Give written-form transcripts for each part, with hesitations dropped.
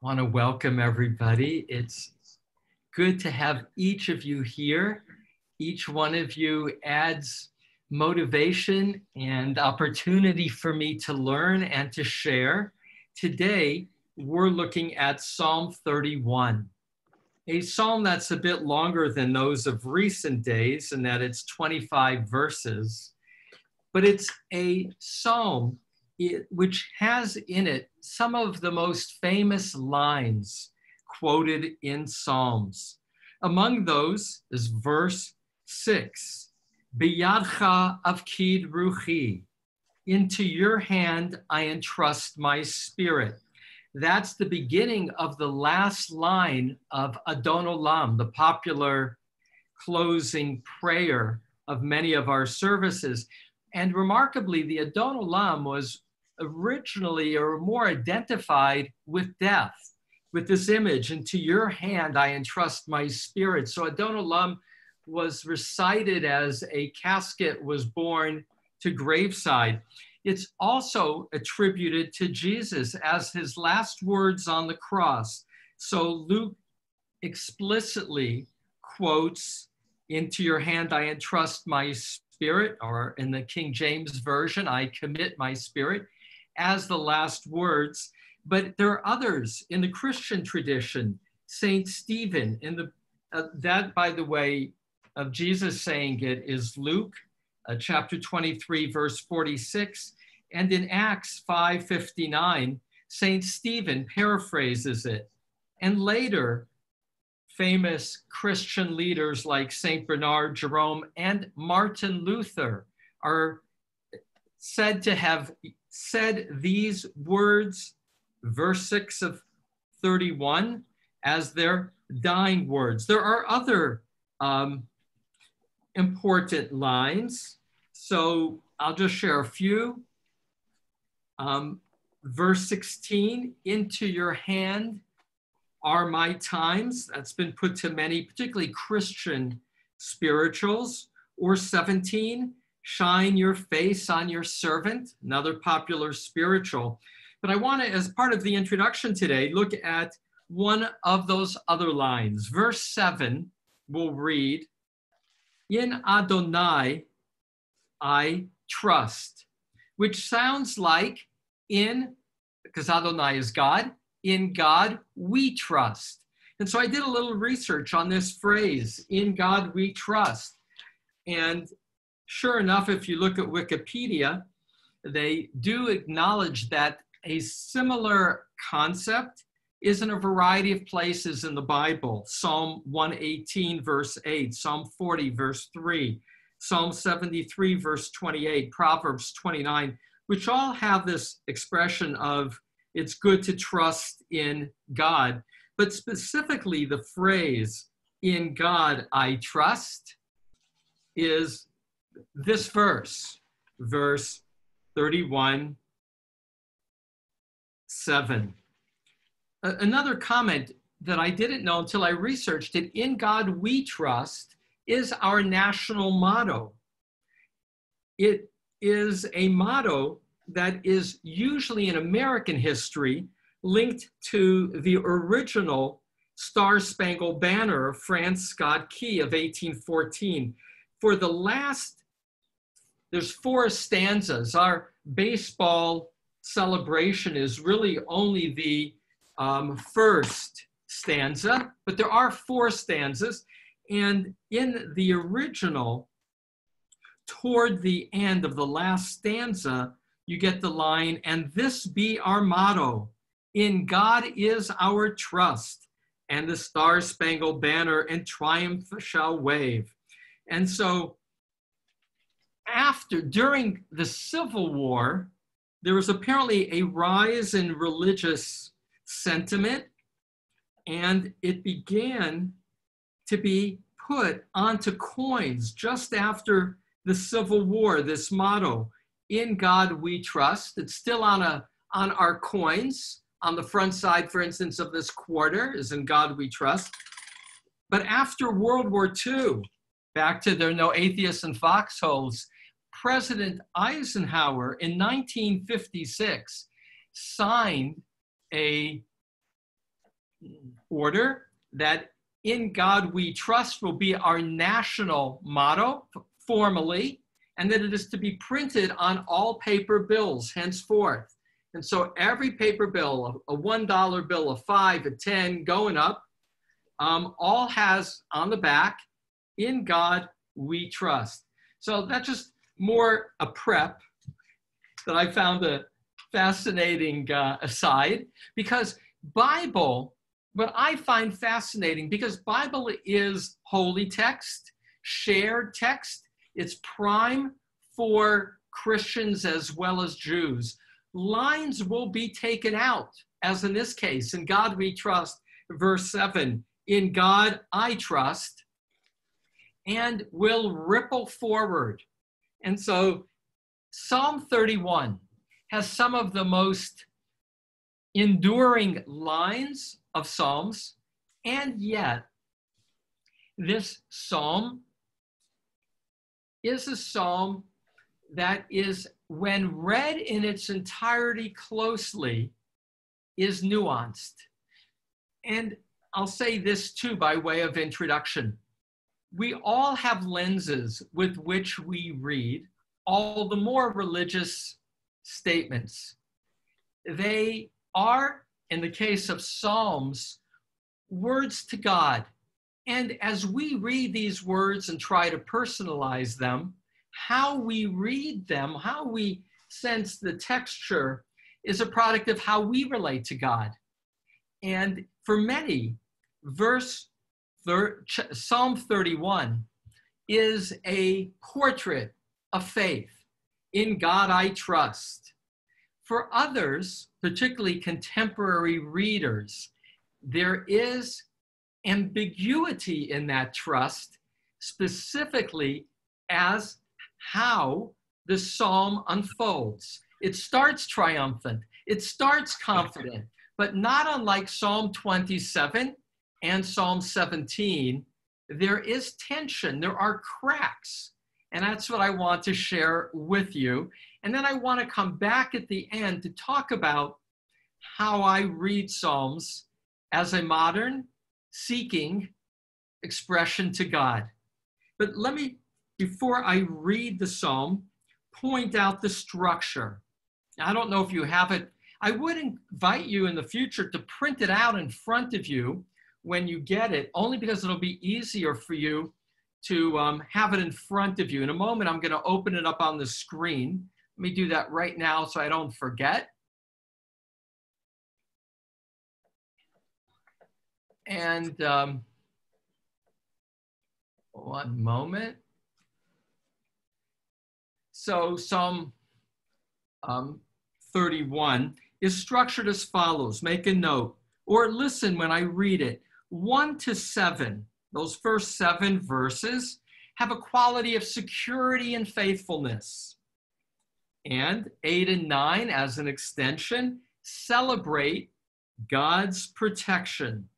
Want to welcome everybody. It's good to have each of you here. Each one of you adds motivation and opportunity for me to learn and to share. Today, we're looking at Psalm 31, a psalm that's a bit longer than those of recent days in that it's 25 verses, but it's a psalm which has in it some of the most famous lines quoted in Psalms. Among those is verse 6, Biyadcha avkid ruchi, into your hand I entrust my spirit. That's the beginning of the last line of Adonai, the popular closing prayer of many of our services. And remarkably, the Adonai was originally or more identified with death, with this image, into your hand I entrust my spirit. So Adonai was recited as a casket was borne to graveside. It's also attributed to Jesus as his last words on the cross. So Luke explicitly quotes, into your hand I entrust my spirit, or in the King James Version, I commit my spirit, as the last words. But there are others in the Christian tradition. Saint Stephen, that, by the way, of Jesus saying it is Luke chapter 23, verse 46. And in Acts 5:59, Saint Stephen paraphrases it. And later, famous Christian leaders like Saint Bernard, Jerome, and Martin Luther are said to have said these words, verse 6 of 31, as their dying words. There are other important lines, so I'll just share a few. Verse 16, into your hand are my times. That's been put to many, particularly Christian spirituals. Or 17, shine your face on your servant, another popular spiritual. But I want to, as part of the introduction today, look at one of those other lines. Verse 7 will read, in Adonai I trust, which sounds like because Adonai is God, in God we trust. And so I did a little research on this phrase, in God we trust. And sure enough, if you look at Wikipedia, they do acknowledge that a similar concept is in a variety of places in the Bible. Psalm 118, verse 8, Psalm 40, verse 3, Psalm 73, verse 28, Proverbs 29, which all have this expression of it's good to trust in God. But specifically the phrase, in God I trust, is this verse 31, 7. Another comment that I didn't know until I researched it, in God we trust, is our national motto. It is a motto that is usually in American history linked to the original Star-Spangled Banner of Francis Scott Key of 1814. For the last, there's 4 stanzas. Our baseball celebration is really only the first stanza, but there are 4 stanzas. And in the original, toward the end of the last stanza, you get the line, and this be our motto, in God is our trust, and the Star-Spangled Banner in triumph shall wave. And so during the Civil War, there was apparently a rise in religious sentiment, and it began to be put onto coins just after the Civil War, this motto, in God we trust. It's still on our coins. On the front side, for instance, of this quarter is in God we trust. But after World War II, back to there are no atheists and foxholes, President Eisenhower in 1956 signed a order that "In God We Trust" will be our national motto formally, and that it is to be printed on all paper bills henceforth. And so every paper bill, a $1 bill, a 5, a 10, going up, all has on the back, "In God We Trust." So that's just more a prep that I found a fascinating aside, because Bible, what I find fascinating, because Bible is holy text, shared text. It's prime for Christians as well as Jews. Lines will be taken out, as in this case, "In God we trust," verse 7, "In God I trust," and will ripple forward. And so Psalm 31 has some of the most enduring lines of Psalms, and yet this psalm is a psalm that is, when read in its entirety closely, is nuanced. And I'll say this too by way of introduction. We all have lenses with which we read all the more religious statements. They are, in the case of Psalms, words to God. And as we read these words and try to personalize them, how we read them, how we sense the texture, is a product of how we relate to God. And for many, Psalm 31 is a portrait of faith. In God I trust. For others, particularly contemporary readers, there is ambiguity in that trust, specifically as how the psalm unfolds. It starts triumphant, it starts confident, but not unlike Psalm 27 and Psalm 17, there is tension, there are cracks. And that's what I want to share with you. And then I want to come back at the end to talk about how I read Psalms as a modern seeking expression to God. But let me, before I read the Psalm, point out the structure. I don't know if you have it. I would invite you in the future to print it out in front of you when you get it, only because it'll be easier for you to have it in front of you. In a moment, I'm going to open it up on the screen. Let me do that right now so I don't forget. And one moment. So Psalm 31 is structured as follows. Make a note or listen when I read it. 1 to 7. Those first 7 verses have a quality of security and faithfulness. And 8 and 9, as an extension, celebrate God's protection.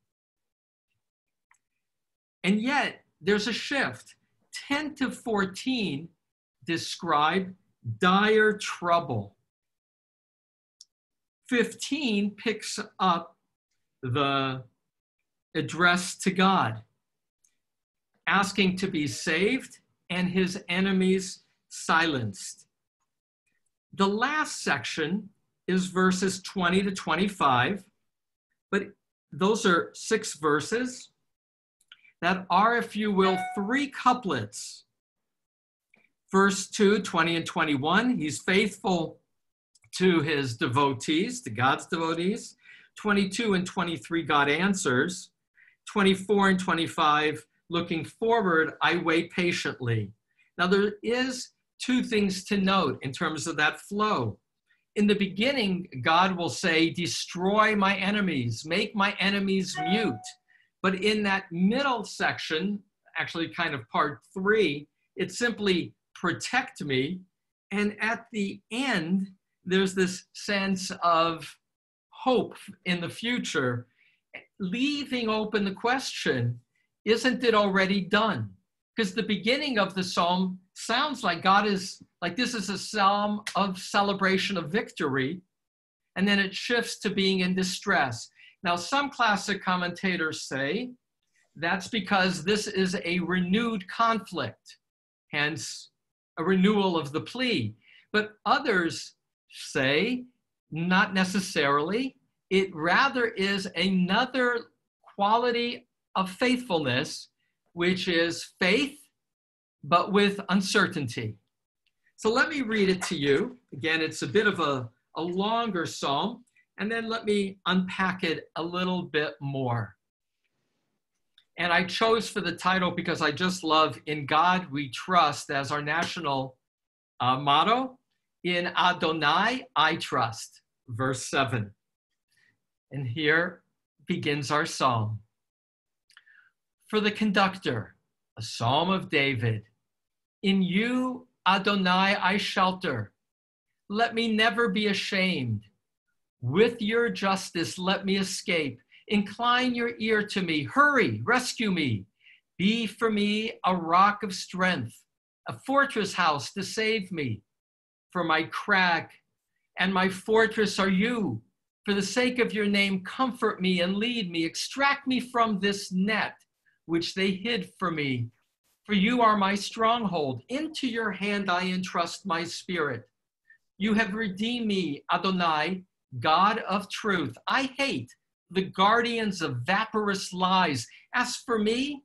And yet, there's a shift. 10 to 14 describe dire trouble. 15 picks up the address to God, asking to be saved and his enemies silenced. The last section is verses 20 to 25, but those are 6 verses that are, if you will, 3 couplets. Verse 2, 20 and 21, he's faithful to his devotees, to God's devotees. 22 and 23, God answers. 24 and 25, looking forward, I wait patiently. Now there is 2 things to note in terms of that flow. In the beginning, God will say, destroy my enemies, make my enemies mute. But in that middle section, actually kind of part 3, it's simply protect me. And at the end, there's this sense of hope in the future, leaving open the question, isn't it already done? Because the beginning of the psalm sounds like God is, like this is a psalm of celebration of victory, and then it shifts to being in distress. Now, some classic commentators say that's because this is a renewed conflict, hence a renewal of the plea. But others say not necessarily. It rather is another quality of faithfulness, which is faith, but with uncertainty. So let me read it to you. Again, it's a bit of a longer psalm, and then let me unpack it a little bit more. And I chose for the title because I just love "In God We Trust" as our national motto. In Adonai I trust, verse 7. And here begins our psalm. For the conductor, a psalm of David. In you, Adonai, I shelter. Let me never be ashamed. With your justice, let me escape. Incline your ear to me. Hurry, rescue me. Be for me a rock of strength, a fortress house to save me. For my crag and my fortress are you. For the sake of your name, comfort me and lead me. Extract me from this net which they hid for me. For you are my stronghold. Into your hand I entrust my spirit. You have redeemed me, Adonai, God of truth. I hate the guardians of vaporous lies. As for me,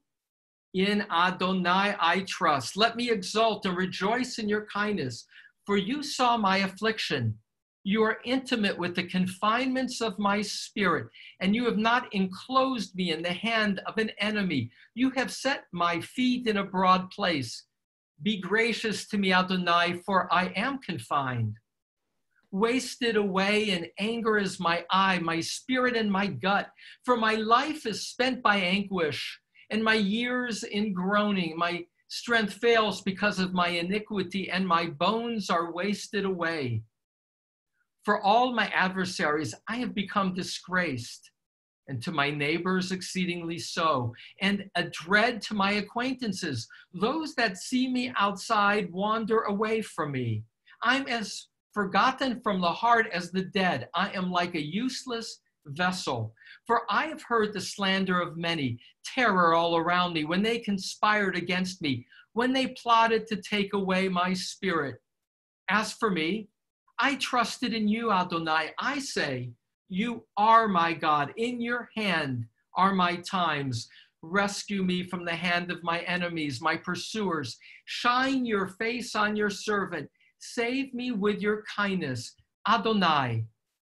in Adonai I trust. Let me exult and rejoice in your kindness, for you saw my affliction. You are intimate with the confinements of my spirit, and you have not enclosed me in the hand of an enemy. You have set my feet in a broad place. Be gracious to me, Adonai, for I am confined. Wasted away in anger is my eye, my spirit and my gut, for my life is spent by anguish, and my years in groaning. My strength fails because of my iniquity, and my bones are wasted away. For all my adversaries, I have become disgraced, and to my neighbors exceedingly so, and a dread to my acquaintances. Those that see me outside wander away from me. I'm as forgotten from the heart as the dead. I am like a useless vessel. For I have heard the slander of many, terror all around me, when they conspired against me, when they plotted to take away my spirit. As for me, I trusted in you, Adonai. I say, you are my God. In your hand are my times. Rescue me from the hand of my enemies, my pursuers. Shine your face on your servant. Save me with your kindness. Adonai,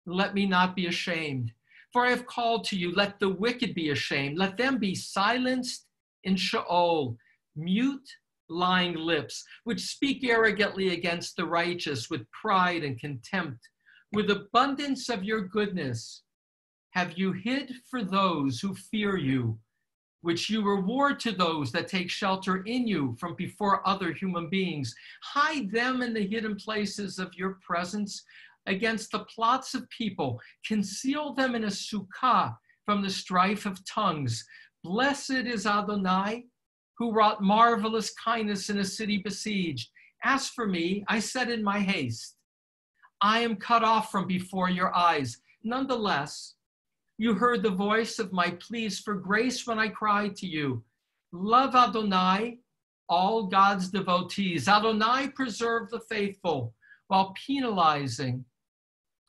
let me not be ashamed. For I have called to you, let the wicked be ashamed. Let them be silenced in Sheol. Mute lying lips, which speak arrogantly against the righteous with pride and contempt. With abundance of your goodness have you hid for those who fear you, which you reward to those that take shelter in you from before other human beings. Hide them in the hidden places of your presence against the plots of people. Conceal them in a sukkah from the strife of tongues. Blessed is Adonai, who wrought marvelous kindness in a city besieged. As for me, I said in my haste, I am cut off from before your eyes. Nonetheless, you heard the voice of my pleas for grace when I cried to you. Love Adonai, all God's devotees. Adonai preserve the faithful while penalizing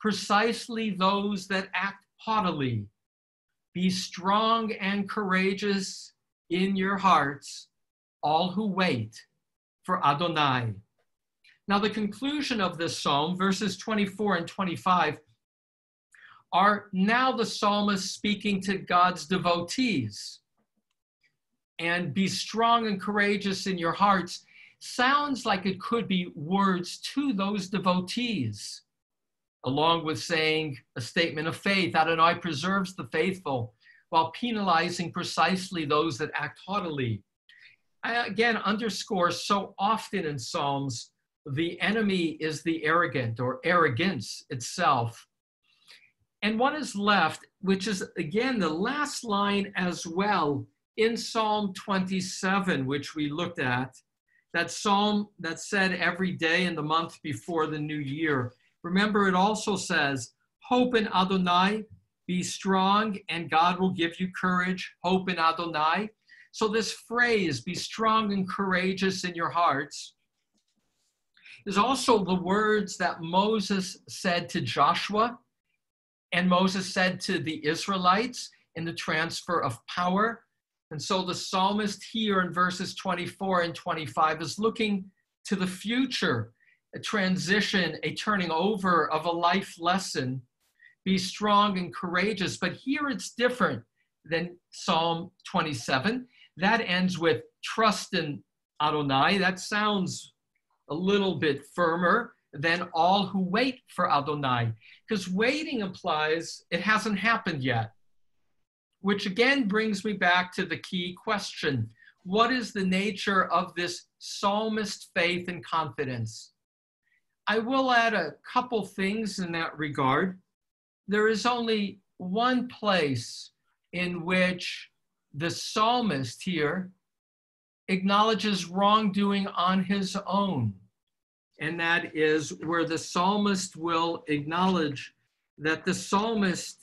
precisely those that act haughtily. Be strong and courageous in your hearts, all who wait for Adonai. Now, the conclusion of this psalm, verses 24 and 25, are now the psalmist speaking to God's devotees. And be strong and courageous in your hearts sounds like it could be words to those devotees, along with saying a statement of faith. Adonai preserves the faithful while penalizing precisely those that act haughtily. I, again, underscore so often in Psalms, the enemy is the arrogant or arrogance itself. And what is left, which is, again, the last line as well in Psalm 27, which we looked at, that psalm that's said every day in the month before the new year. Remember, it also says, hope in Adonai, Be strong and God will give you courage, hope in Adonai. So this phrase, be strong and courageous in your hearts, is also the words that Moses said to Joshua and Moses said to the Israelites in the transfer of power. And so the psalmist here in verses 24 and 25 is looking to the future, a transition, a turning over of a life lesson. Be strong and courageous. But here it's different than Psalm 27. That ends with trust in Adonai. That sounds a little bit firmer than all who wait for Adonai, because waiting implies it hasn't happened yet, which again brings me back to the key question. What is the nature of this psalmist faith and confidence? I will add a couple things in that regard. There is only one place in which the psalmist here acknowledges wrongdoing on his own. And that is where the psalmist will acknowledge that the psalmist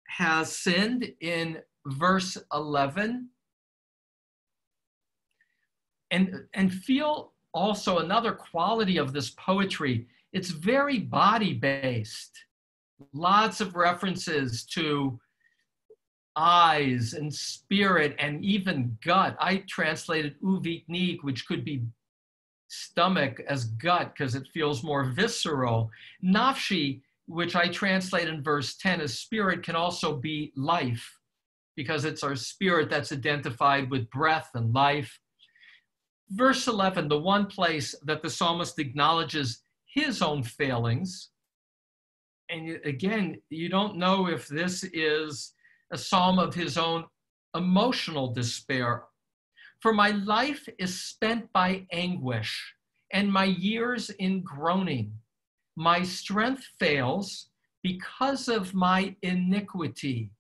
has sinned in verse 11. And feel also another quality of this poetry. It's very body-based. Lots of references to eyes and spirit and even gut. I translated uvitnik, which could be stomach, as gut because it feels more visceral. Nafshi, which I translate in verse 10 as spirit, can also be life because it's our spirit that's identified with breath and life. Verse 11, the one place that the psalmist acknowledges his own failings. And again, you don't know if this is a psalm of his own emotional despair. For my life is spent by anguish, and my years in groaning. My strength fails because of my iniquity.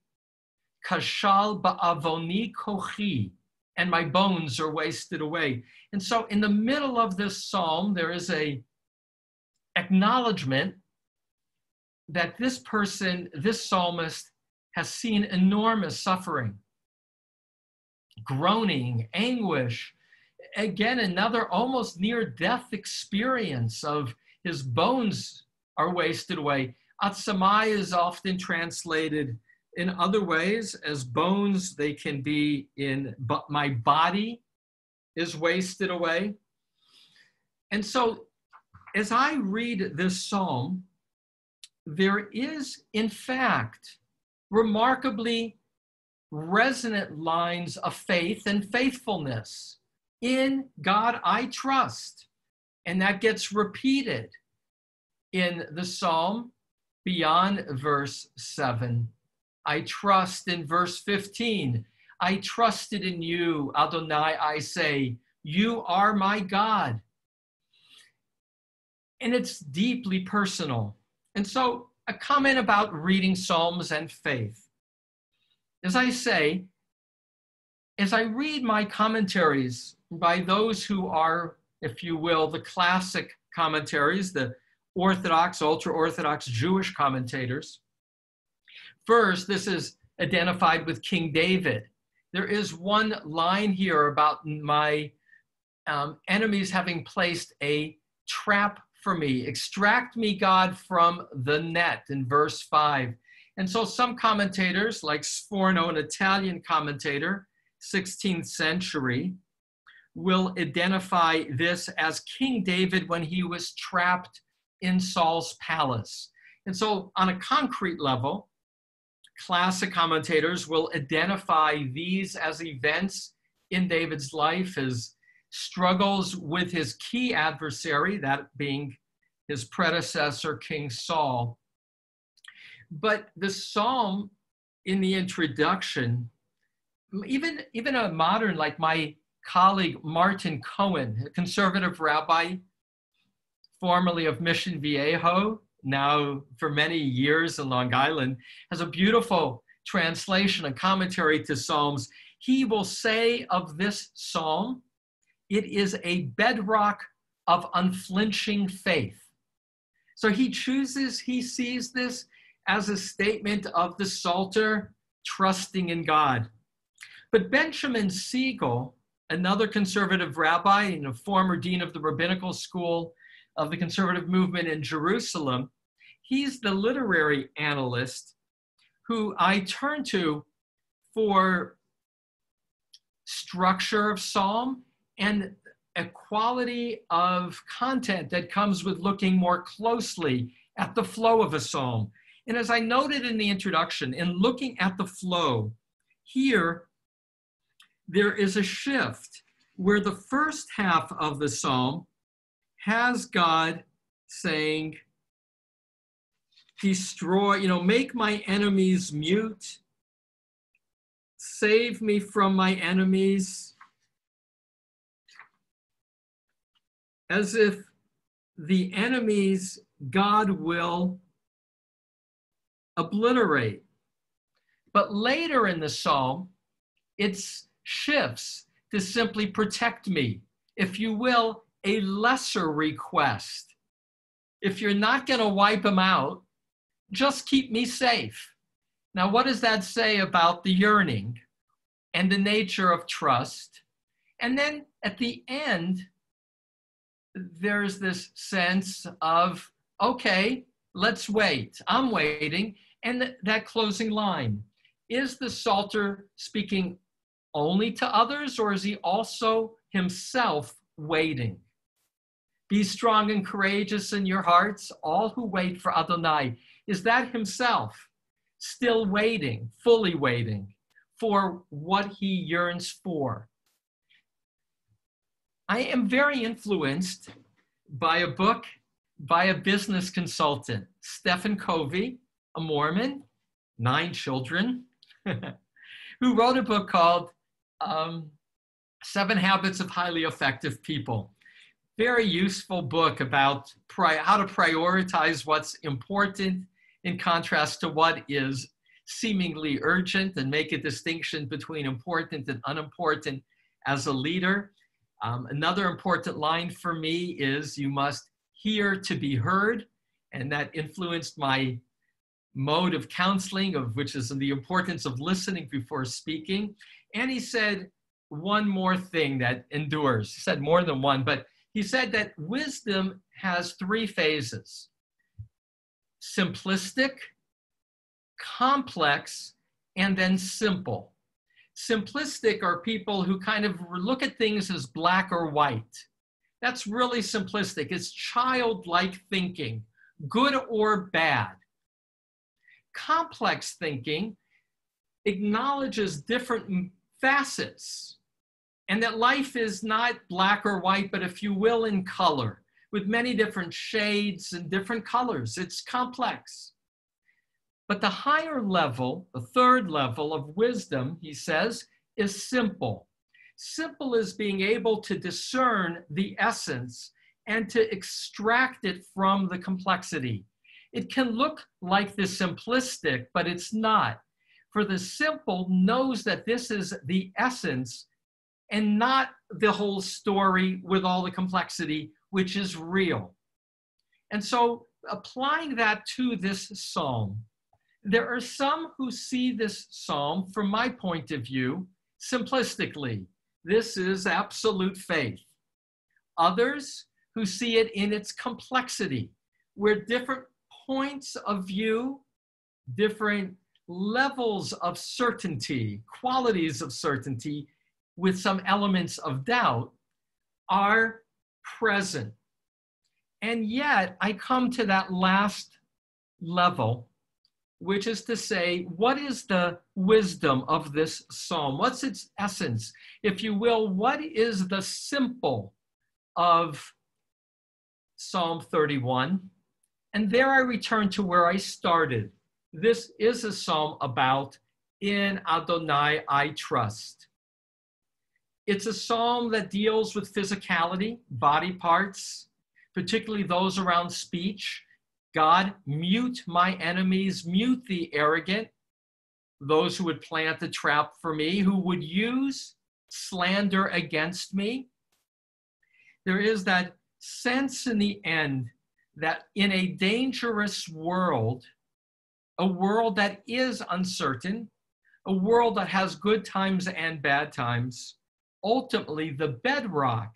Kashal ba'avoni kochi, and my bones are wasted away. And so in the middle of this psalm, there is a acknowledgement that this person, this psalmist, has seen enormous suffering, groaning, anguish. Again, another almost near-death experience of his bones are wasted away. Atsamai is often translated in other ways as bones. They can be in, but my body is wasted away. And so as I read this psalm, there is, in fact, remarkably resonant lines of faith and faithfulness. In God I trust. And that gets repeated in the psalm beyond verse 7. I trust in verse 15. I trusted in you, Adonai, I say, you are my God. And it's deeply personal. And so a comment about reading Psalms and faith. As I say, as I read my commentaries by those who are, if you will, the classic commentaries, the Orthodox, ultra-Orthodox Jewish commentators, first, this is identified with King David. There is one line here about my enemies having placed a trap for me. Extract me, God, from the net in verse 5. And so some commentators, like Sforno, an Italian commentator, 16th century, will identify this as King David when he was trapped in Saul's palace. And so on a concrete level, classic commentators will identify these as events in David's life as struggles with his key adversary, that being his predecessor, King Saul. But the psalm in the introduction, even a modern, like my colleague Martin Cohen, a conservative rabbi, formerly of Mission Viejo, now for many years in Long Island, has a beautiful translation and commentary to Psalms. He will say of this psalm, it is a bedrock of unflinching faith. So he sees this as a statement of the Psalter, trusting in God. But Benjamin Siegel, another conservative rabbi and a former dean of the rabbinical school of the conservative movement in Jerusalem, he's the literary analyst who I turn to for structure of psalm and a quality of content that comes with looking more closely at the flow of a psalm. And as I noted in the introduction, in looking at the flow, here there is a shift where the first half of the psalm has God saying, destroy, make my enemies mute, save me from my enemies, as if the enemies God will obliterate. But later in the psalm, it shifts to simply protect me, if you will, a lesser request. If you're not going to wipe them out, just keep me safe. Now, what does that say about the yearning and the nature of trust? And then at the end, there's this sense of, okay, let's wait. I'm waiting. And that closing line, is the Psalter speaking only to others, or is he also himself waiting? Be strong and courageous in your hearts, all who wait for Adonai. Is that himself still waiting, fully waiting for what he yearns for? I am very influenced by a book by a business consultant, Stephen Covey, a Mormon, 9 children, who wrote a book called 7 Habits of Highly Effective People. Very useful book about how to prioritize what's important in contrast to what is seemingly urgent, and make a distinction between important and unimportant as a leader. Another important line for me is you must hear to be heard, and that influenced my mode of counseling, which is the importance of listening before speaking. And he said one more thing that endures. He said more than one, but he said that wisdom has 3 phases: simplistic, complex, and then simple. Simplistic are people who kind of look at things as black or white. That's really simplistic. It's childlike thinking, good or bad. Complex thinking acknowledges different facets, and that life is not black or white, but if you will, in color, with many different shades and different colors. It's complex. But the higher level, the 3rd level of wisdom, he says, is simple. Simple is being able to discern the essence and to extract it from the complexity. It can look like the simplistic, but it's not. For the simple knows that this is the essence and not the whole story with all the complexity, which is real. And so applying that to this psalm, there are some who see this psalm, from my point of view, simplistically. This is absolute faith. Others who see it in its complexity, where different points of view, different levels of certainty, qualities of certainty, with some elements of doubt, are present. And yet I come to that last level, which is to say, what is the wisdom of this psalm? What's its essence? If you will, what is the simple of Psalm 31? And there I return to where I started. This is a psalm about, in Adonai I trust. It's a psalm that deals with physicality, body parts, particularly those around speech. God, mute my enemies, mute the arrogant, those who would plant a trap for me, who would use slander against me. There is that sense in the end that in a dangerous world, a world that is uncertain, a world that has good times and bad times, ultimately the bedrock,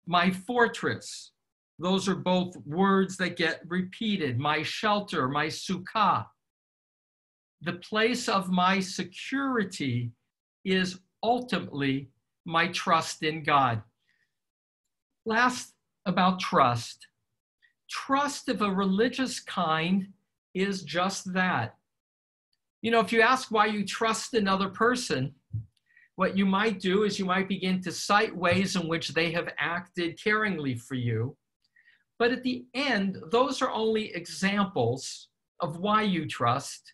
my fortress. Those are both words that get repeated. My shelter, my sukkah. The place of my security is ultimately my trust in God. Last, about trust. Trust of a religious kind is just that. You know, if you ask why you trust another person, what you might do is you might begin to cite ways in which they have acted caringly for you. But at the end, those are only examples of why you trust.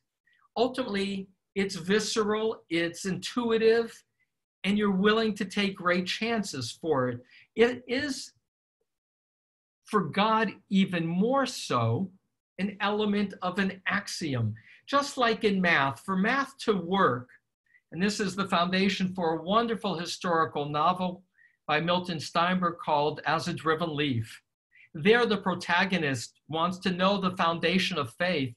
Ultimately, it's visceral, it's intuitive, and you're willing to take great chances for it. It is, for God, even more so, an element of an axiom. Just like in math, for math to work, and this is the foundation for a wonderful historical novel by Milton Steinberg called As a Driven Leaf. There, the protagonist wants to know the foundation of faith.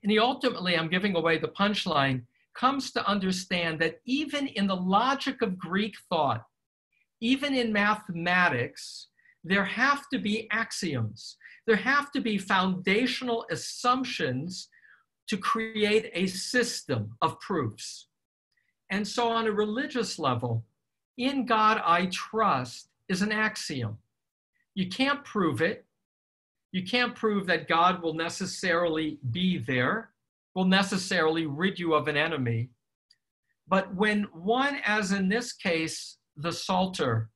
And he ultimately, I'm giving away the punchline, comes to understand that even in the logic of Greek thought, even in mathematics, there have to be axioms. There have to be foundational assumptions to create a system of proofs. And so on a religious level, in God I trust is an axiom. You can't prove it. You can't prove that God will necessarily be there, will necessarily rid you of an enemy. But when one, as in this case, the Psalter,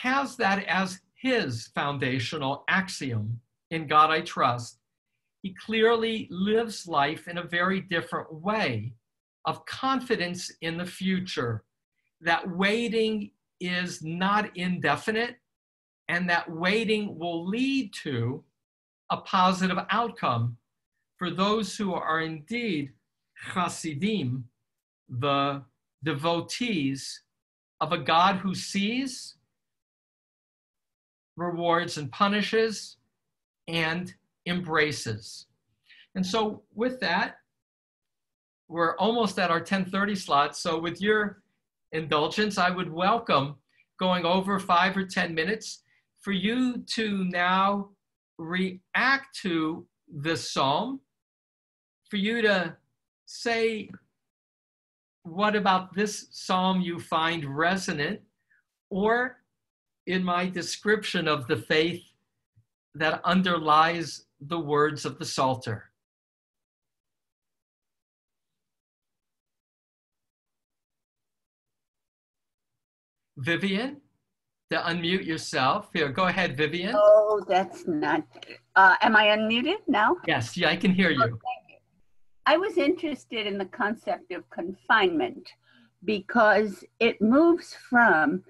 has that as his foundational axiom, in God I trust, he clearly lives life in a very different way of confidence in the future, that waiting is not indefinite, and that waiting will lead to a positive outcome for those who are indeed Hasidim, the devotees of a God who sees, rewards and punishes, and embraces. And so with that, we're almost at our 10:30 slot. So with your indulgence, I would welcome going over 5 or 10 minutes for you to now react to this psalm, for you to say what about this psalm you find resonant, or in my description of the faith that underlies the words of the Psalter. Vivian, to unmute yourself. Here, go ahead, Vivian. Oh, that's not. Am I unmuted now? Yes, yeah, I can hear you. Oh, thank you. I was interested in the concept of confinement because it moves from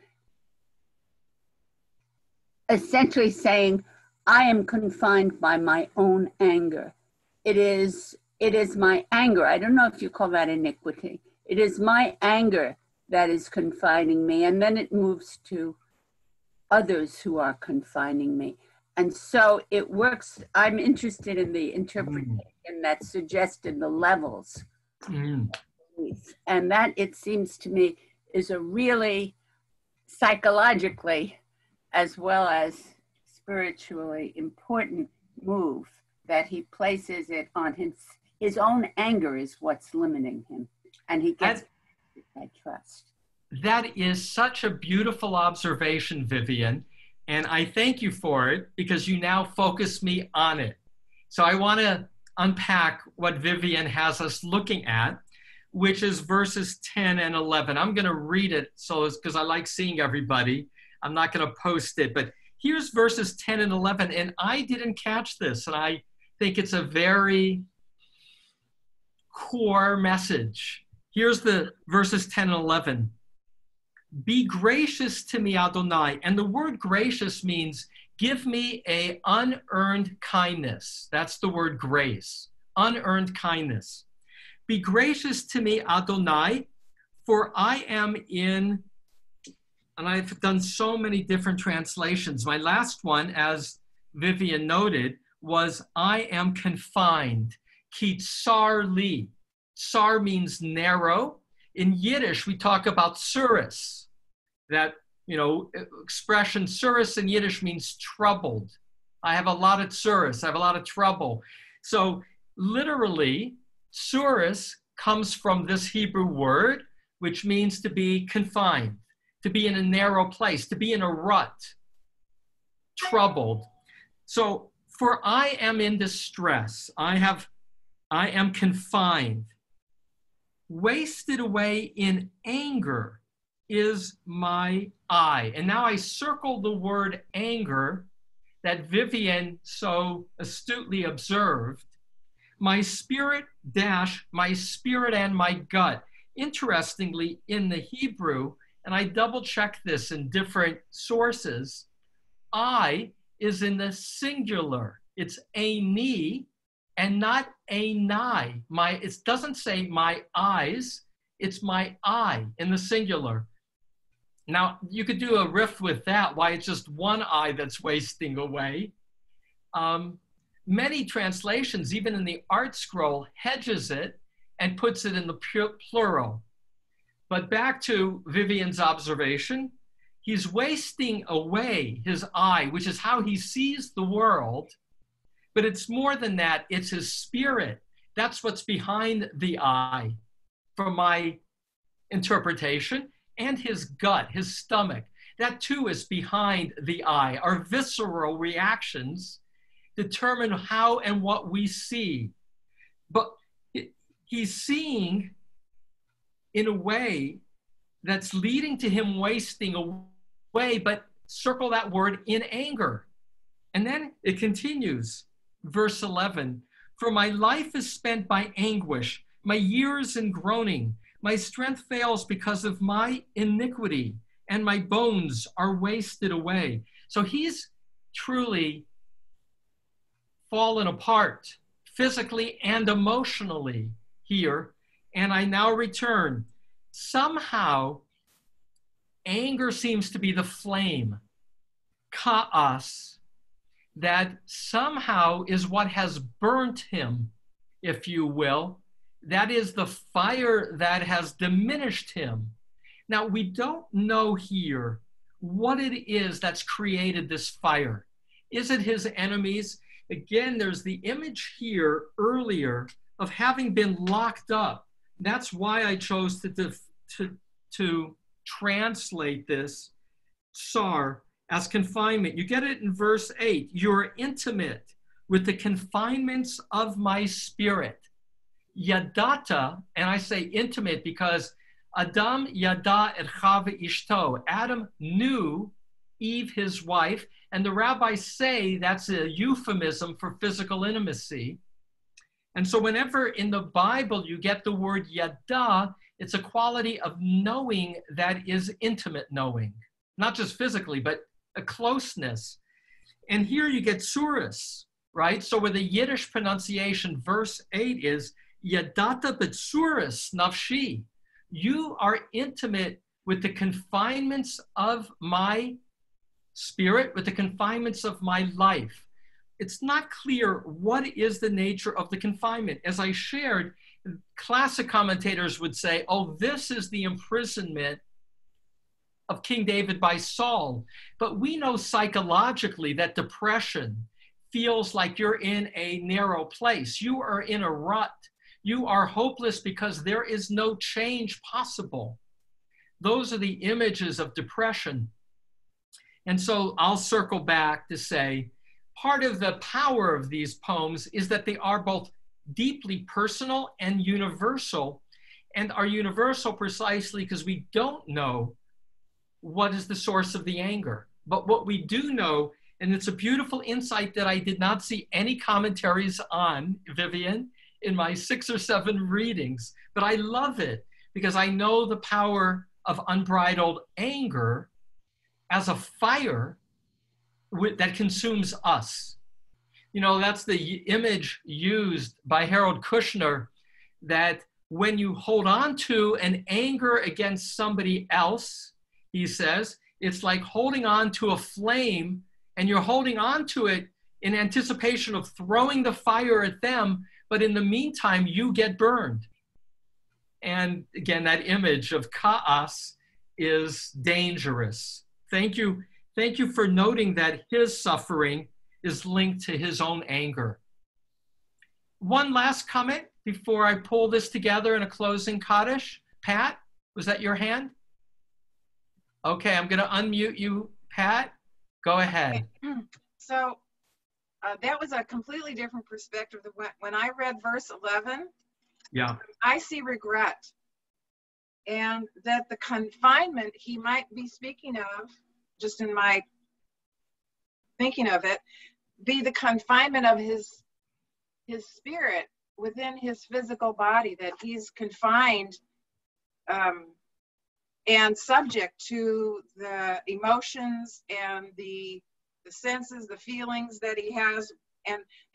essentially saying, I am confined by my own anger. It is my anger. I don't know if you call that iniquity. It is my anger that is confining me. And then it moves to others who are confining me. And so it works. I'm interested in the interpretation that suggested the levels. And that, it seems to me, is a really psychologically as well as spiritually important move, that he places it on his own anger is what's limiting him. And he gets that trust. That is such a beautiful observation, Vivian. And I thank you for it because you now focus me on it. So I want to unpack what Vivian has us looking at, which is verses 10 and 11. I'm going to read it because I like seeing everybody. I'm not going to post it, but here's verses 10 and 11. And I didn't catch this, and I think it's a very core message. Here's the verses 10 and 11. Be gracious to me, Adonai. And the word gracious means give me a unearned kindness. That's the word grace, unearned kindness. Be gracious to me, Adonai, for I am in, and I've done so many different translations. My last one, as Vivian noted, was I am confined. ki tsar li. Tsar means narrow. In Yiddish, we talk about tsuris. That, expression tsuris in Yiddish means troubled. I have a lot of tsuris. I have a lot of trouble. So literally, tsuris comes from this Hebrew word, which means to be confined, to be in a narrow place, to be in a rut, troubled. So for I am in distress. I am confined. Wasted away in anger is my I. And now I circle the word anger that Vivian so astutely observed. My spirit and my gut. Interestingly, in the Hebrew, and I double checked this in different sources, I is in the singular. It's ani and not anai. It doesn't say my eyes, it's my I in the singular. Now, you could do a riff with that, why it's just one I that's wasting away. Many translations, even in the Art Scroll, hedges it and puts it in the plural. But back to Vivian's observation, he's wasting away his I, which is how he sees the world. But it's more than that, it's his spirit. That's what's behind the I, from my interpretation, and his gut, his stomach. That too is behind the I. Our visceral reactions determine how and what we see. But he's seeing in a way that's leading to him wasting away, but circle that word in anger. And then it continues, verse 11, for my life is spent by anguish, my years in groaning, my strength fails because of my iniquity, and my bones are wasted away. So he's truly fallen apart physically and emotionally here. And I now return. Somehow, anger seems to be the flame, ka'as, that somehow is what has burnt him, if you will. That is the fire that has diminished him. Now, we don't know here what it is that's created this fire. Is it his enemies? Again, there's the image here earlier of having been locked up. That's why I chose to translate this tsar as confinement. You get it in verse 8. You're intimate with the confinements of my spirit. Yadata, and I say intimate because Adam yada et Chava ishto. Adam knew Eve, his wife, and the rabbis say that's a euphemism for physical intimacy. And so whenever in the Bible you get the word yada, it's a quality of knowing that is intimate knowing, not just physically, but a closeness. And here you get tsuris, right? So with the Yiddish pronunciation, verse 8 is yadata betsuris nafshi. You are intimate with the confinements of my spirit, with the confinements of my life. It's not clear what is the nature of the confinement. As I shared, classic commentators would say, oh, this is the imprisonment of King David by Saul. But we know psychologically that depression feels like you're in a narrow place. You are in a rut. You are hopeless because there is no change possible. Those are the images of depression. And so I'll circle back to say, part of the power of these poems is that they are both deeply personal and universal, and are universal precisely because we don't know what is the source of the anger. But what we do know, and it's a beautiful insight that I did not see any commentaries on, Vivian, in my 6 or 7 readings, but I love it because I know the power of unbridled anger as a fire that consumes us. You know, that's the image used by Harold Kushner, that when you hold on to an anger against somebody else, he says, it's like holding on to a flame, and you're holding on to it in anticipation of throwing the fire at them, But in the meantime, you get burned. And again, that image of Ka'as is dangerous. Thank you. Thank you for noting that his suffering is linked to his own anger. One last comment before I pull this together in a closing Kaddish. Pat, was that your hand? Okay, I'm going to unmute you, Pat. Go ahead. So that was a completely different perspective. When I read verse 11, yeah, I see regret. And that the confinement he might be speaking of, just in my thinking of it, be the confinement of his spirit within his physical body, that he's confined and subject to the emotions and the senses, the feelings that he has,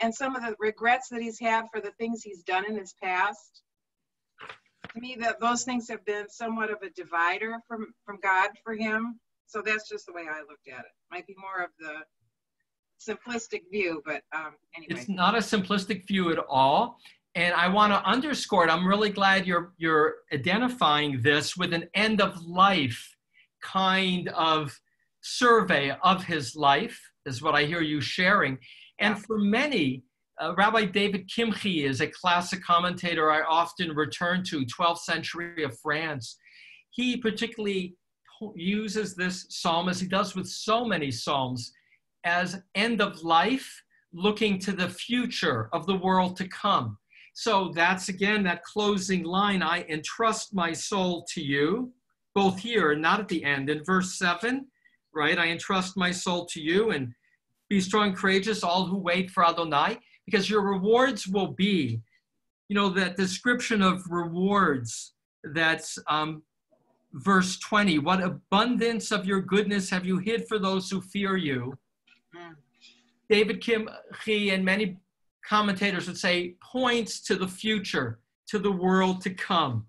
and some of the regrets that he's had for the things he's done in his past. To me, that those things have been somewhat of a divider from God for him. So that's just the way I looked at it. Might be more of the simplistic view, but anyway. It's not a simplistic view at all. And I want to underscore it. I'm really glad you're identifying this with an end of life kind of survey of his life, is what I hear you sharing. And for many, Rabbi David Kimchi is a classic commentator I often return to, 12th century of France. He particularly uses this psalm, as he does with so many psalms, as end of life, looking to the future of the world to come. So that's, again, that closing line, I entrust my soul to you, both here and not at the end. In verse 7, right, I entrust my soul to you, and be strong and courageous, all who wait for Adonai, because your rewards will be, you know, that description of rewards, that's verse 20, what abundance of your goodness have you hid for those who fear you. David Kimchi and many commentators would say points to the future, to the world to come.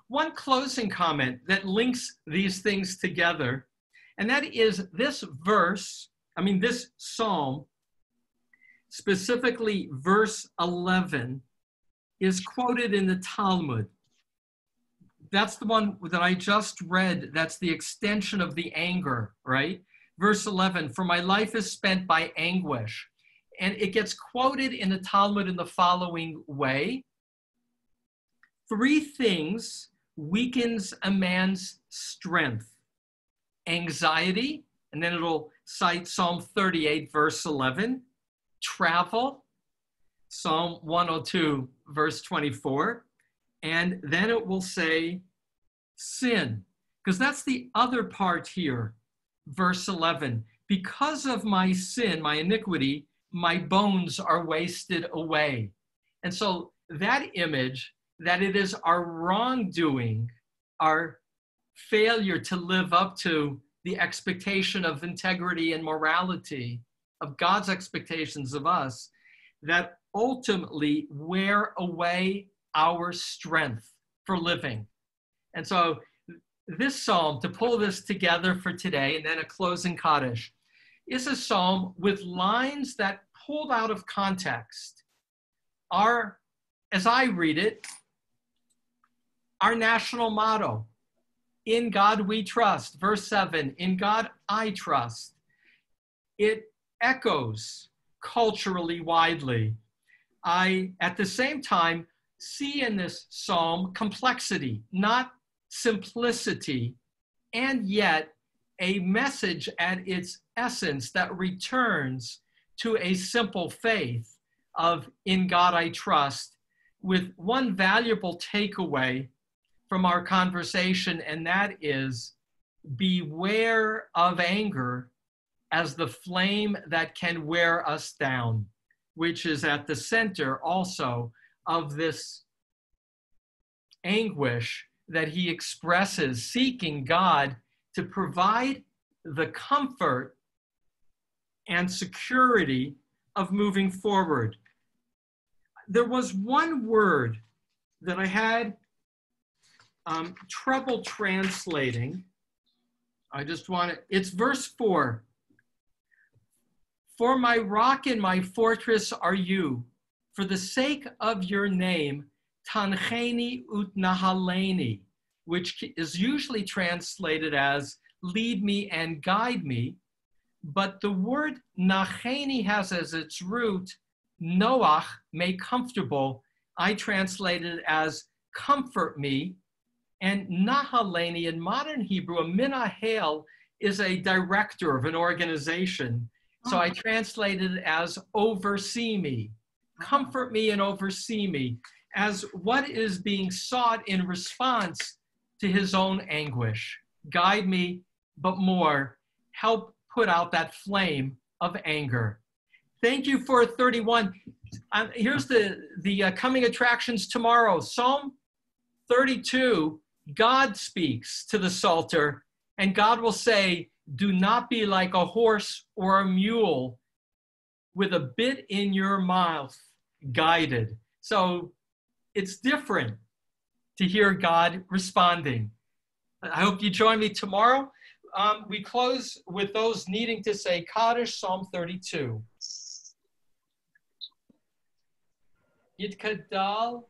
One closing comment that links these things together, and that is this verse, this psalm, specifically verse 11, is quoted in the Talmud. That's the one that I just read. That's the extension of the anger, right? Verse 11, for my life is spent by anguish. And it gets quoted in the Talmud in the following way. 3 things weakens a man's strength. Anxiety, and then it'll cite Psalm 38, verse 11. Travel, Psalm 102, verse 24. And then it will say sin, because that's the other part here. Verse 11, because of my sin, my iniquity, my bones are wasted away. And so that image, that it is our wrongdoing, our failure to live up to the expectation of integrity and morality, of God's expectations of us, that ultimately wear away our strength for living. And so this psalm, to pull this together for today, and then a closing Kaddish, is a psalm with lines that pulled out of context are, as I read it, our national motto. In God we trust. Verse 7, in God I trust. It echoes culturally widely. I, at the same time, see in this psalm complexity, not simplicity, and yet a message at its essence that returns to a simple faith of in God I trust, with one valuable takeaway from our conversation, and that is beware of anger as the flame that can wear us down, which is at the center also of this anguish that he expresses, seeking God to provide the comfort and security of moving forward. There was one word that I had trouble translating. It's verse 4. For my rock and my fortress are you, For the sake of your name, tancheni utnahaleni, which is usually translated as lead me and guide me, but the word nacheni has as its root noach, make comfortable. I translate it as comfort me. And nahaleni in modern Hebrew, a minahel is a director of an organization. So I translated it as oversee me, comfort me and oversee me, as what is being sought in response to his own anguish. Guide me, but more, help put out that flame of anger. Thank you for 31. Here's the coming attractions tomorrow. Psalm 32, God speaks to the Psalter, and God will say, do not be like a horse or a mule with a bit in your mouth, guided. So it's different to hear God responding. I hope you join me tomorrow. We close with those needing to say Kaddish, Psalm 32. Yitkadal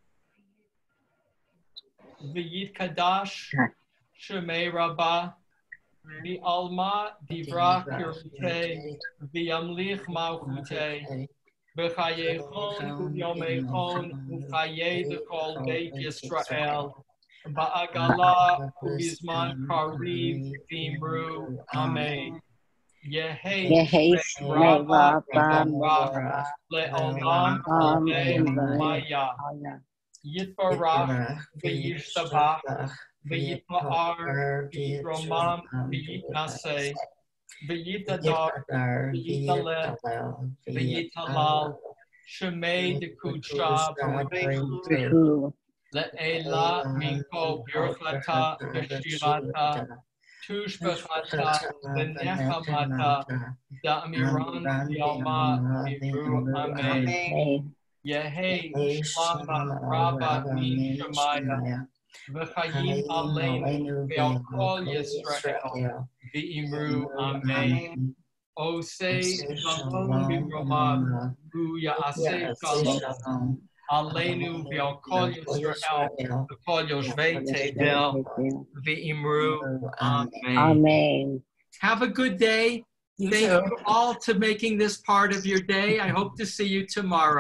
v'yitkadash shemei rabbah mi'alma divra kirute v'yamlich malchute v'chayechon u'yomechon u'chayei d'kol beit Yisrael ba'agala u'bizman kariv v'imru amen. Yehi shmei rabba le'olam maya yitbarach v'yishtabach v'yitma'ar v'yitromam v'yitnaseh v'yitadar v'yitaleh v'yitalal shemei dekudsha b'richu le'ela minko birchata v'shirata tushbechata v'nechamata da'amiran v'yalma v'ru amen. Yehi shlama rabba min shemaya v'chayim aleinu ve'al kol Yisrael v'imru amen. Osei shalom b'romav hu ya'aseh shalom aleinu ve'al kol Yisrael v'kol yoshvei tevel v'imru amen. Amen. Have a good day. Thank you all to making this part of your day. I hope to see you tomorrow.